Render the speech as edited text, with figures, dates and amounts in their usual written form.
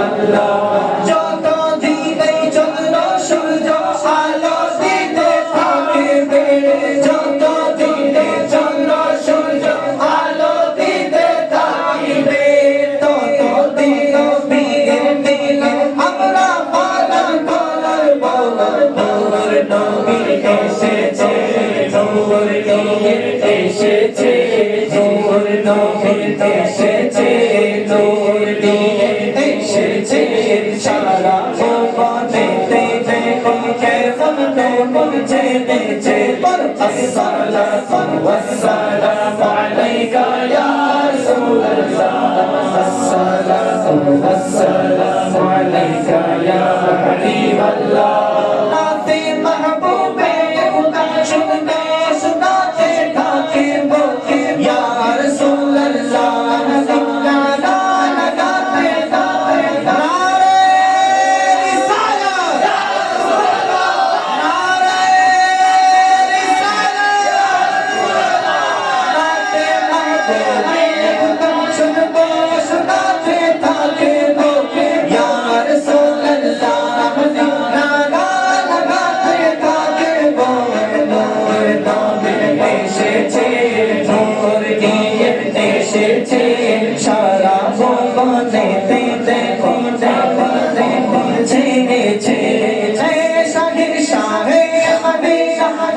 আল্লাহ যত দিনে চন্দ্র সূর্য আলো দিতে থাকবে যত দিনে চন্দ্র সূর্য আলো দিতে থাকবে তত দিন বিয়ের দিনে আমরা পালন করব নূর নবী এসেছে নূর নিয়ে এসেছে নূর নবী এসেছে নূর নিয়ে এসেছে সারা ভুবনেতে দেখো কেমন নূর জ্বেলেছে আসসালাতু ওয়াসসালামু আলাইকা ইয়া রাসূলুল্লাহ আসসালাতু ওয়াসসালামু আলাইকা ইয়া হাবিবাল্লাহ নাতে মাহবুবে খুদা শুনতে শোনাতে থাকিব ইয়া রাসূলুল্লাহ জিন্নানা লাগাতে গাতে নারে রিসালাত ইয়া রাসূলুল্লাহ নারে রিসালাত ইয়া রাসূলুল্লাহ নাতে মাহবুবে খুদা শুনতে শোনাতে থাকিব ইয়া রাসূলুল্লাহ জিন্নানা লাগাতে থাকিব নূর নবী এসেছে নূর নিয়ে এসেছে সারা ভুবনেতে